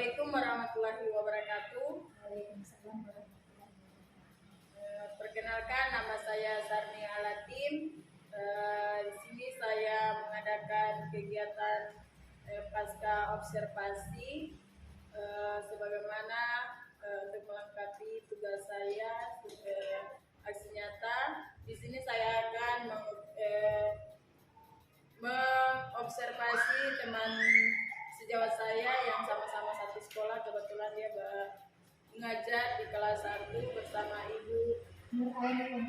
Assalamualaikum warahmatullahi wabarakatuh. Waalaikumsalam warahmatullahi wabarakatuh. Perkenalkan, nama saya Sarni Alatim. Di sini saya mengadakan kegiatan pasca observasi sebagaimana untuk melengkapi tugas saya aksi nyata. Di sini saya akan mengobservasi teman sejawat saya yang sama-sama satu sekolah. Kebetulan dia mengajar di kelas 1 bersama Ibu Nuraini.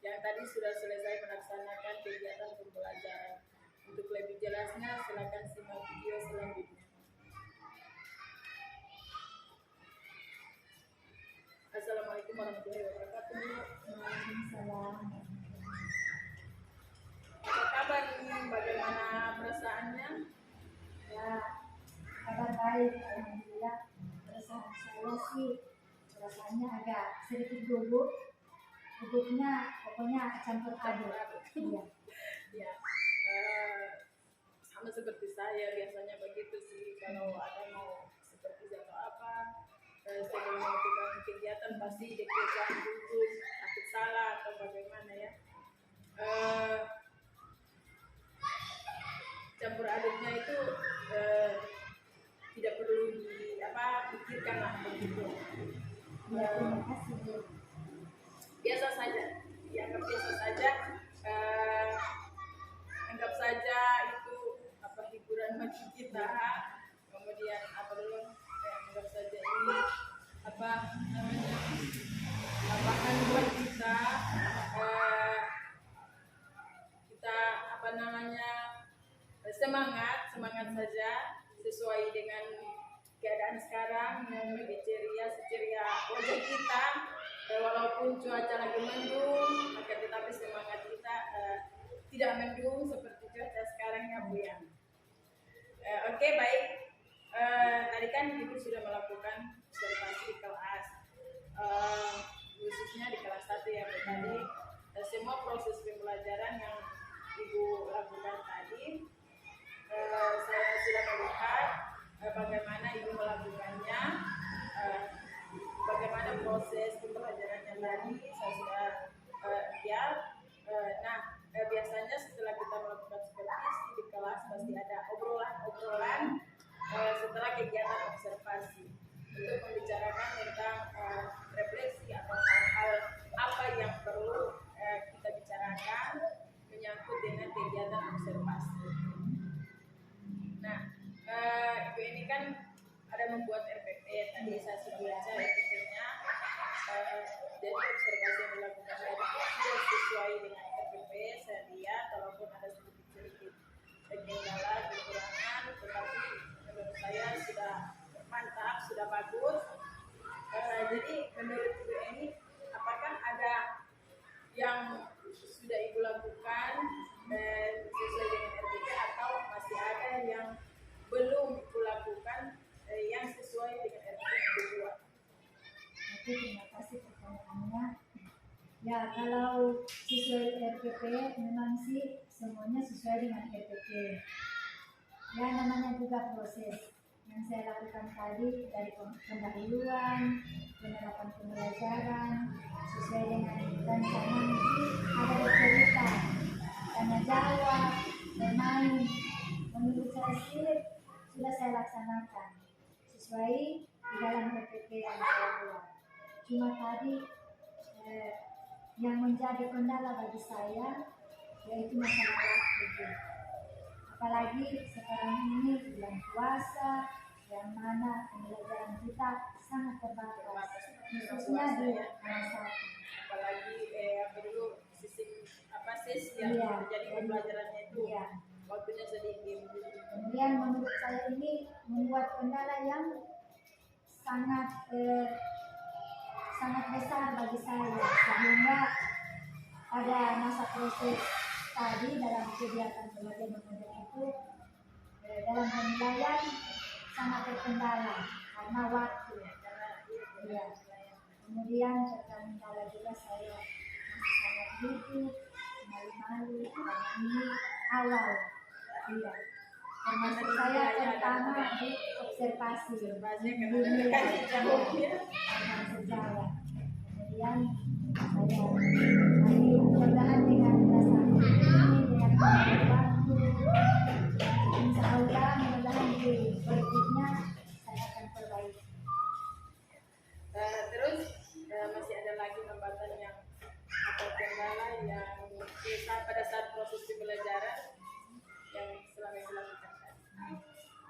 Yang tadi sudah selesai melaksanakan kegiatan pembelajaran. Untuk lebih jelasnya silakan simak video selanjutnya. Assalamualaikum warahmatullahi wabarakatuh. Waalaikumsalam. Apa kabar ini? Bagaimana perasaannya? Ya, kabar baik, alhamdulillah. Perasaan saya sih rasanya agak sedikit gugup. Gugupnya pokoknya campur aduk. Iya. Ya, sama seperti saya biasanya begitu sih. Kalau ada mau seperti atau apa, sebelum melakukan kegiatan pasti deg-degan gugup, takut salah atau bagaimana ya. Campur aduknya itu tidak perlu pikirkan lah begitu. Ya, terima kasih. Biasa saja, dianggap biasa saja. Anggap saja itu hiburan bagi kita. Kemudian anggap saja ini tambahan buat kita. Kita semangat saja sesuai dengan keadaan sekarang yang lebih ceria wajah kita. Walaupun cuaca lagi mendung, akan tetapi semangat kita tidak mendung seperti cuaca sekarang ya Bu ya. Oke, baik. Tadi kan Ibu sudah melakukan observasi di kelas, khususnya di kelas 1 ya Bu tadi. Semua proses pembelajaran yang Ibu lakukan tadi, saya sudah melihat bagaimana Ibu melakukannya, bagaimana proses pembelajarannya tadi saya sudah lihat. Biasanya setelah kita melakukan supervisi di kelas pasti ada obrolan setelah kegiatan observasi untuk membicarakan tentang refleksi atau hal-hal apa yang perlu kita bicarakan menyangkut dengan kegiatan observasi. Nah, Ibu ini kan ada membuat RPP, tadi saya sudah baca RPP-nya. Jadi observasi yang dilakukan tadi sudah sesuai dengan RPP. Saya lihat walaupun ada sedikit kendala, kekurangan, tetapi menurut saya sudah mantap, sudah bagus. Jadi menurut Ibu ini, apakah ada yang sudah Ibu lakukan sesuai dengan RPP atau masih ada yang belum Ibu lakukan yang sesuai dengan RPP Ibu buat? Oke, terima kasih pertanyaannya. Ya, kalau sesuai RPP memang sih semuanya sesuai dengan RPP. Ya, namanya juga proses. Yang saya lakukan tadi dari pendahuluan, penerapan pembelajaran, sesuai dengan rencana ada bercerita, tanya jawab, bermain. Menurut saya sih sudah saya laksanakan sesuai di dalam RPP yang saya buat. Cuma tadi yang menjadi kendala bagi saya yaitu masalah waktu. Apalagi sekarang ini bulan puasa, yang mana pembelajaran kita sangat terbatas, khususnya di kelas 1. Apalagi perlu sesi yang terjadi pembelajarannya itu waktunya sedikit. Kemudian menurut saya ini membuat kendala yang sangat besar bagi saya, sehingga pada masa proses tadi dalam kegiatan belajar mengajar itu dalam penilaian sangat terkendala karena waktu. Ya. Kemudian terkendala juga saya masih sangat hidup, malu-malu karena ini awal. Iya. termasuk saya pertama di observasi Observasi di karena ada kasih jauh ya. dengan sejarah. Kemudian saya mudah-mudahan dengan rasa ini dengan waktu insya Allah mudah-mudahan di berikutnya saya akan perbaiki. Terus masih ada lagi hambatan yang atau kendala yang pada saat proses pembelajaran yang selama ini dilakukan.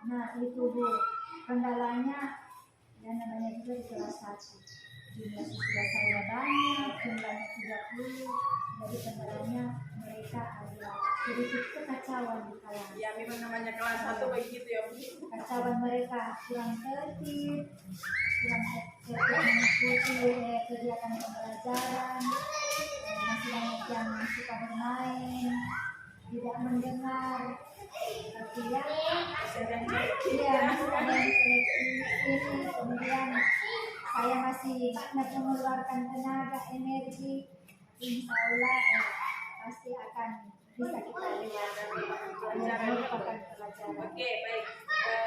Nah itu Bu, kendalanya yang namanya juga di kelas 1 jumlah siswa saya banyak, jumlahnya 30, jadi kendalanya mereka adalah sedikit kekacauan di kalangan. Ya memang namanya kelas 1 begitu ya Bu. Kekacauan mereka kurang tertib, kurang tertib mengikuti kegiatan pembelajaran, masih banyak yang suka bermain, tidak mendengar, artinya iya masih ada yang selektif. Kemudian saya masih banyak mengeluarkan tenaga energi, insya Allah pasti akan bisa kita lihat merupakan pelajaran. Oke, baik.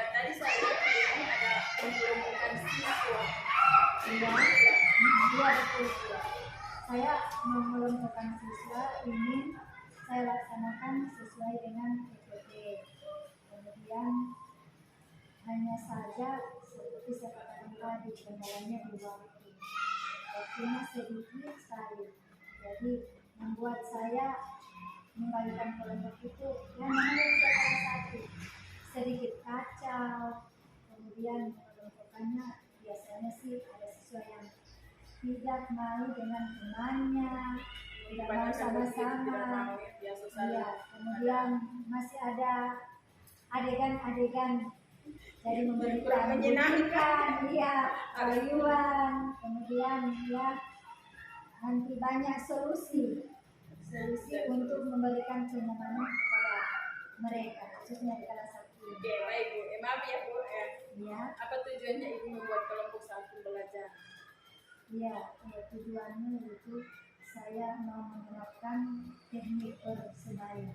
Tadi saya lihat ini ada mengelompokkan siswa. Iya, iya betul. Saya mengelompokkan siswa ini saya laksanakan sesuai dengan PPT. Kemudian hanya saja seperti saya katakan tadi kendalanya di waktu. Waktunya sedikit sekali. Jadi membuat saya membagikan kelompok itu yang namanya juga kelas 1 sedikit kacau. Kemudian kelompokannya biasanya sih ada siswa yang tidak mau dengan temannya, tidak mau sama-sama. Iya, kemudian masih ada adegan-adegan dari memberikan menyenangkan, iya, rayuan, kemudian ya nanti banyak solusi untuk memberikan kenyamanan kepada mereka, khususnya di kelas 1. Oke, baik Bu. Maaf ya Bu. Ya, Apa tujuannya Ibu membuat kelompok saat pembelajaran? iya, tujuannya itu saya mau menerapkan teknik persebaya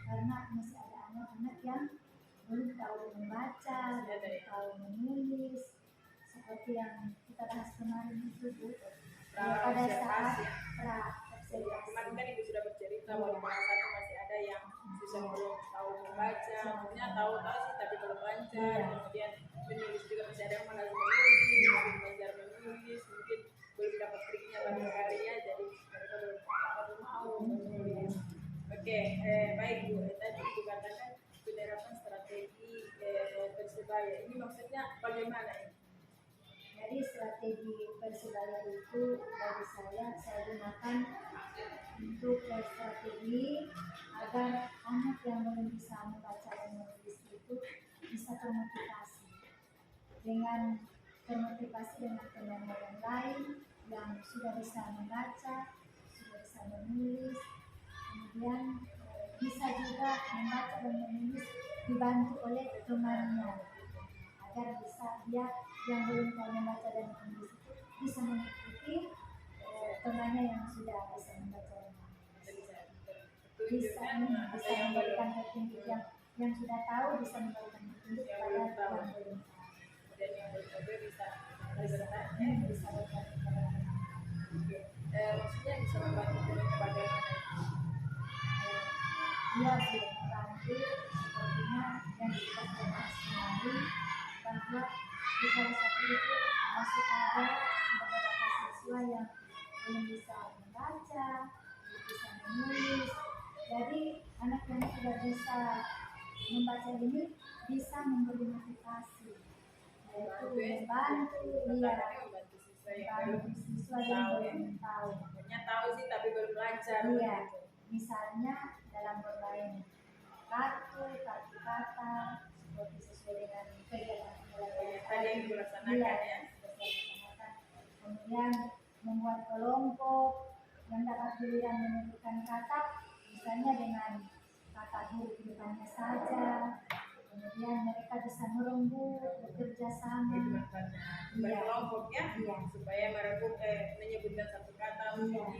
karena masih ada anak-anak yang belum tahu membaca, belum tahu menulis, seperti yang kita bahas kemarin itu Bu. Pada saat Kemarin kan Ibu sudah bercerita bahwa di kelas 1 masih ada yang bisa belum tahu membaca, maksudnya tahu sih tapi belum lancar. Kemudian menulis juga masih ada yang malas menulis, belum belajar menulis, mungkin belum dapat triknya pada karya, jadi mereka belum mau menulis. Oke, baik Bu. Tadi Ibu katakan penerapan strategi persebaya. Ini maksudnya bagaimana ini? Jadi strategi persebaya itu bagi saya gunakan untuk strategi agar anak yang belum bisa membaca dan menulis itu bisa termotivasi dengan teman-teman yang lain yang sudah bisa membaca, sudah bisa menulis, kemudian bisa juga membaca dan menulis dibantu oleh temannya agar bisa dia yang belum tahu membaca dan menulis itu bisa mengikuti temannya yang sudah bisa membaca dan menulis. Bisa memberikan petunjuk yang sudah tahu, bisa memberikan petunjuk kepada yang belum tahu. Dan yang belum tahu bisa bertanya, bisa bertanya. Maksudnya bisa membantu kepada dia sudah membantu sepertinya yang kita bahas kemarin bahwa di salah satu itu masih ada beberapa siswa yang belum bisa membaca, belum bisa menulis. Jadi anak yang sudah bisa membaca ini bisa memberi motivasi, yaitu membantu siswa yang belum tahu. Tahu sih tapi belum lancar. Iya, misalnya dalam bermain kartu kata seperti sesuai dengan kegiatan tadi yang dilaksanakan ya. Kemudian membuat kelompok yang dapat giliran menentukan kata, misalnya dengan kata huruf depannya saja. Kemudian mereka bisa merembuk, bekerja sama. Berkelompok ya, iya. Supaya merembuk menyebutkan satu kata mungkin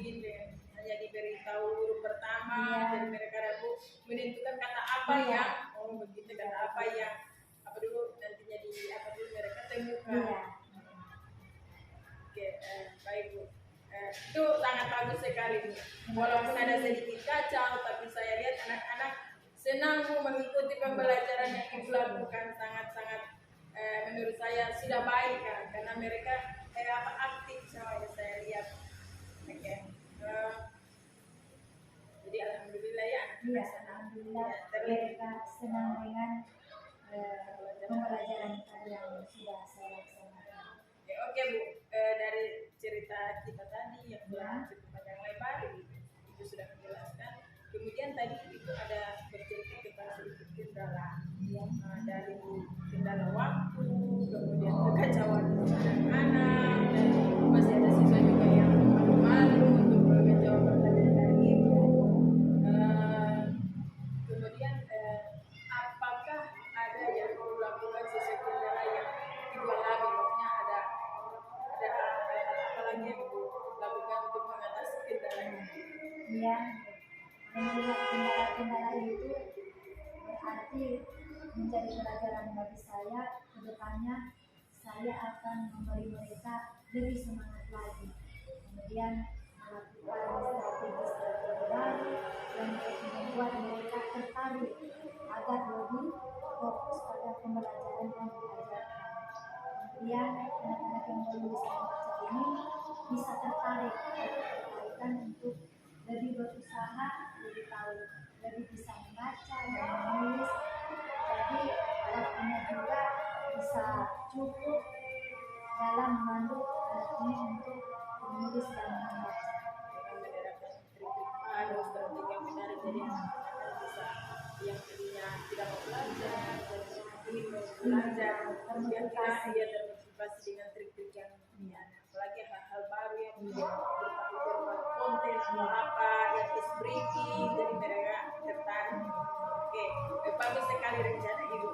hanya diberitahu huruf pertama, jadi mereka rembuk menentukan kata apa yang ngomong begitu karena apa yang apa dulu nantinya di apa dulu mereka temukan. Iya. Oke, baik Bu. Itu sangat bagus sekali Bu. Walaupun ada sedikit kacau, tapi saya lihat anak-anak senang Bu mengikuti pembelajaran yang Ibu lakukan. Sangat-sangat menurut saya sudah baik kan, karena mereka aktif sama yang saya lihat. Oke. Jadi alhamdulillah ya. Iya, alhamdulillah mereka senang dengan pembelajaran yang sudah saya laksanakan. Oke Bu, dari cerita kita tadi yang sudah cukup panjang lebar, Ibu sudah menjelaskan. Kemudian tadi Ibu ada bercerita tentang sedikit kendala, dari kendala waktu, kemudian kekacauan anak-anak, dan masih ada siswa juga yang malu untuk menjawab pertanyaan dari Ibu. Kemudian apakah ada yang perlu lakukan sesuatu kendala yang Ibu alami? Maksudnya ada hal-hal apa lagi yang Ibu lakukan untuk mengatasi kendala ini? Iya, melihat kendala-kendala itu berarti menjadi pelajaran bagi saya. Kedepannya saya akan memberi mereka lebih semangat lagi, kemudian melakukan strategi-strategi baru yang membuat mereka tertarik agar lebih fokus pada pembelajaran yang diajarkan. Kemudian anak-anak yang belum bisa membaca ini bisa tertarik untuk lebih berusaha, lebih tahu, lebih bisa membaca dan menulis. Jadi waktunya juga bisa cukup dalam memandu anak ini untuk menulis dan membaca. Menerapkan trik-trik baru, strategi yang menarik, jadi anak-anak bisa yang tadinya tidak mau belajar jadi ini mau belajar, kemudian dia termotivasi dengan trik-trik yang ini. Apalagi hal-hal baru yang berupa konten atau apa yang is breaking, jadi mereka tertarik. Oke, bagus sekali rencana Ibu.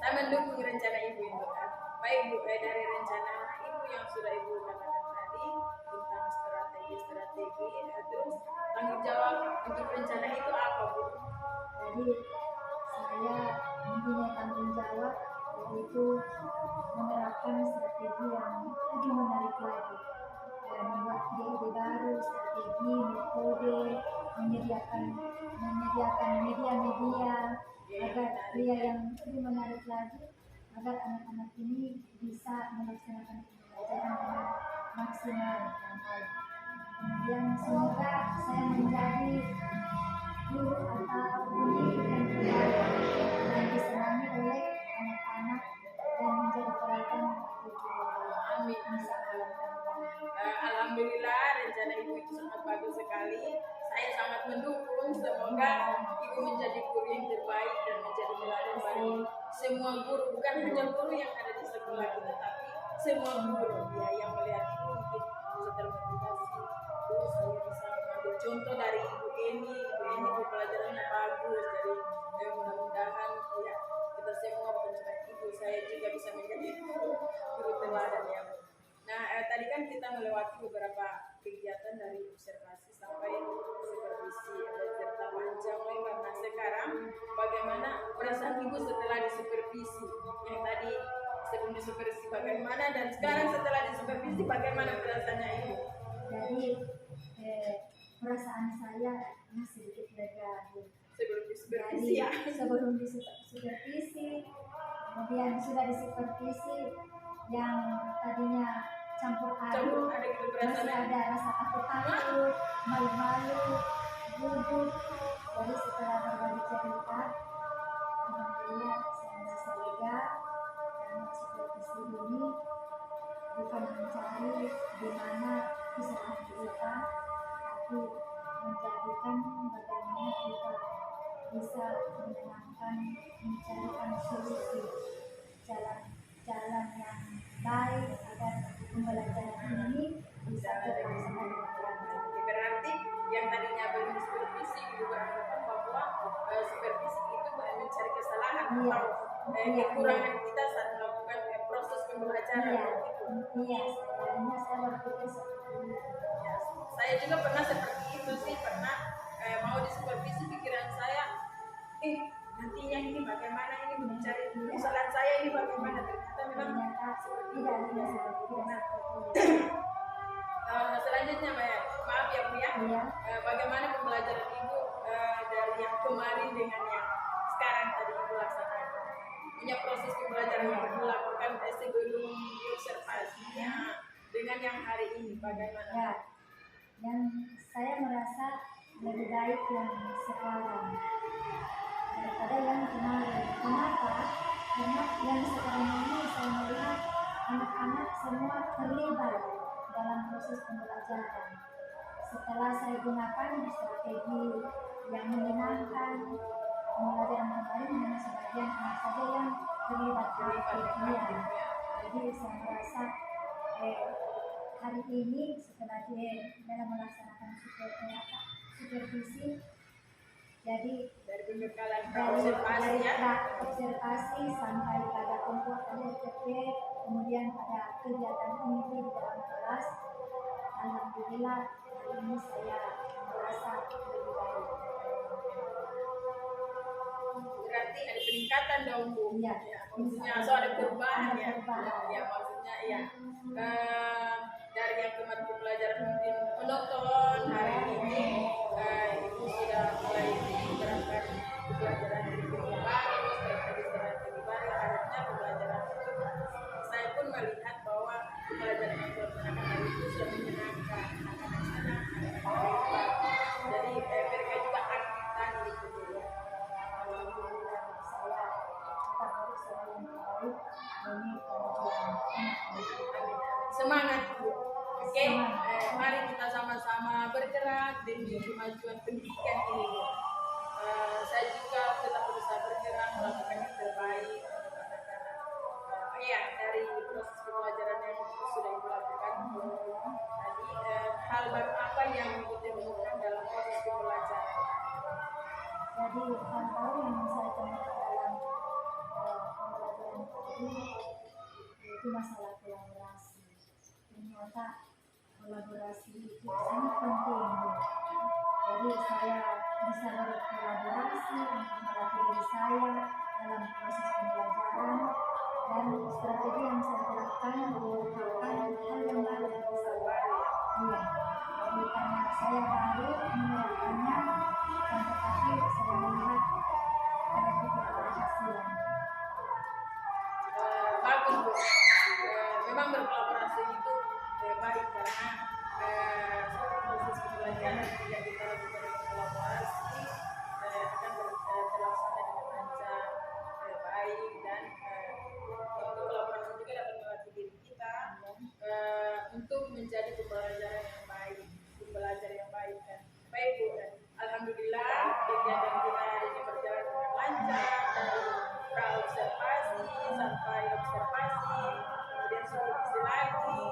Saya mendukung rencana Ibu itu kan. Baik Bu, dari rencana Ibu yang sudah Ibu katakan tadi tentang strategi, terus tanggung jawab untuk rencana itu apa Bu? Jadi saya mempunyai tanggung jawab, yaitu menerapkan strategi yang lebih menarik lagi, membuat ide-ide baru, strategi, metode, menyediakan media-media agar yang lebih menarik lagi, agar anak-anak ini bisa melaksanakan pembelajaran dengan maksimal dan baik. Kemudian semoga saya menjadi guru atau pendidik yang terbaik dan disenangi oleh anak-anak dan menjadi teladan bagi kita. Amin. Alhamdulillah rencana Ibu itu sangat bagus sekali. Saya sangat mendukung. Semoga Ibu menjadi guru yang terbaik dan menjadi teladan bagi semua guru, bukan hanya guru yang ada di sekolah kita, tapi semua guru ya yang melihat Ibu mungkin bisa termotivasi. Terus saya bisa mengambil contoh dari Ibu Eni pelajarannya bagus. Jadi mudah-mudahan ya kita semua bukan cuma Ibu, saya juga bisa menjadi guru teladan ya Bu. Nah, tadi kan kita melewati beberapa kegiatan dari observasi sampai supervisi, ada cerita panjang lebar. Nah, sekarang bagaimana perasaan Ibu setelah disupervisi? Yang tadi sebelum disupervisi bagaimana, dan sekarang setelah disupervisi bagaimana perasaannya Ibu? Jadi perasaan saya sedikit lega. Sebelum disupervisi ya? Sebelum disupervisi, kemudian sudah disupervisi, yang tadinya campur aduk, masih ada rasa takut, malu-malu, gugup. Jadi setelah berbagi cerita, alhamdulillah saya merasa lega karena supervisi ini bukan mencari di mana kesalahan kita, tapi menjadikan bagaimana kita bisa menenangkan, mencarikan solusi, jalan yang baik agar pembelajaran ini bisa terlaksana dengan lancar. Berarti yang tadinya belum supervisi Ibu beranggapan bahwa supervisi itu mencari kesalahan atau kekurangan kita saat melakukan proses pembelajaran. Iya, sebenarnya saya berpikir seperti itu. Ya, saya juga pernah seperti itu sih, pernah mau disupervisi, pikiran saya ini bagaimana ternyata memang ternyata seperti tidak itu. tidak seperti itu. Selanjutnya maaf ya Bu ya. Iya. Bagaimana pembelajaran Ibu dari yang kemarin dengan yang sekarang tadi Ibu laksanakan? Punya proses pembelajaran yang Ibu lakukan sebelum diobservasinya dengan yang hari ini bagaimana? Ya, dan saya merasa lebih baik yang sekarang daripada yang kemarin. Kenapa? Karena yang sekarang ini saya melihat anak-anak semua terlibat dalam proses pembelajaran. Setelah saya gunakan strategi yang menyenangkan, pembelajaran kemarin hanya sebagian anak saja yang terlibat aktifnya. Jadi saya merasa hari ini setelah dia dalam melaksanakan supervisi, jadi Dari pembekalan dari observasi ya. observasi sampai pada pembuatan RPP, kemudian pada kegiatan ini di dalam kelas, alhamdulillah hari ini saya merasa lebih baik. Berarti ada peningkatan dong Bu. Iya. Ya, maksudnya so ada perubahan ya. Ada perubahan. Ya maksudnya iya. Dari yang kemarin pembelajaran mungkin menonton hari ini Ibu sudah mulai menerapkan pembelajaran di rumah baru, strategi baru. Harusnya pembelajaran itu saya pun melihat bahwa pembelajaran yang dilaksanakan hari itu sudah menyenangkan anak-anak sana, anak-anak jadi mereka juga aktif tadi gitu ya. Alhamdulillah saya kita harus selalu baik demi kemajuan anak-anak. Semangat Bu. Oke, mari kita sama-sama bergerak demi kemajuan pendidikan ini Bu. Saya juga tetap berusaha bergerak melakukan yang terbaik untuk anak-anak. Iya, dari proses pembelajaran yang sudah Ibu lakukan tadi, hal baru apa yang Ibu temukan dalam proses pembelajaran? Jadi hal baru yang saya temukan dalam pembelajaran tadi yaitu masalah kolaborasi. Ternyata kolaborasi itu sangat penting. Jadi saya bisa berkolaborasi untuk melatih diri saya dalam proses pembelajaran, dan strategi yang saya terapkan merupakan hal yang baru bagi saya. Iya, jadi karena saya baru menerapkannya, dan tetapi saya melihat ada titik keberhasilan. Bagus Bu. Memang berkolaborasi itu baik karena proses pembelajaran jika kita lakukan berkolaborasi akan terlaksana dengan lancar, baik, dan kolaborasi juga dapat melatih diri kita untuk menjadi pembelajaran yang baik, pembelajar yang baik kan. Baik Bu, alhamdulillah kegiatan kita hari ini berjalan dengan lancar dari pra-observasi sampai observasi, kemudian supervisi lagi,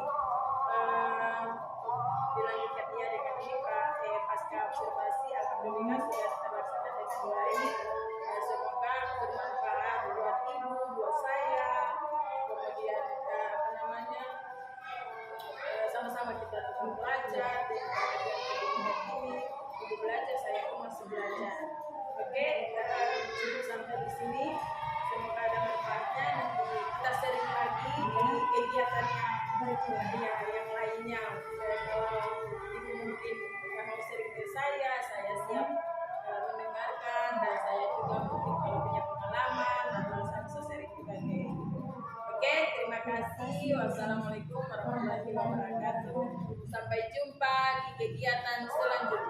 dilanjutkan dia dengan ini pasca observasi, alhamdulillah sudah terlaksana dengan baik. Semoga bermanfaat buat Ibu, buat saya, kemudian sama-sama kita tetap belajar dan ini Ibu belajar, saya pun masih belajar. Oke, cukup sampai di sini. Semoga ada manfaatnya. Nanti kita sering lagi di kegiatan yang lainnya. Kalau Ibu mungkin mau sering ke saya siap mendengarkan, dan saya juga mungkin kalau punya pengalaman atau saya bisa sering juga ke Ibu. Oke, terima kasih. Wassalamualaikum warahmatullahi wabarakatuh. Sampai jumpa di kegiatan selanjutnya.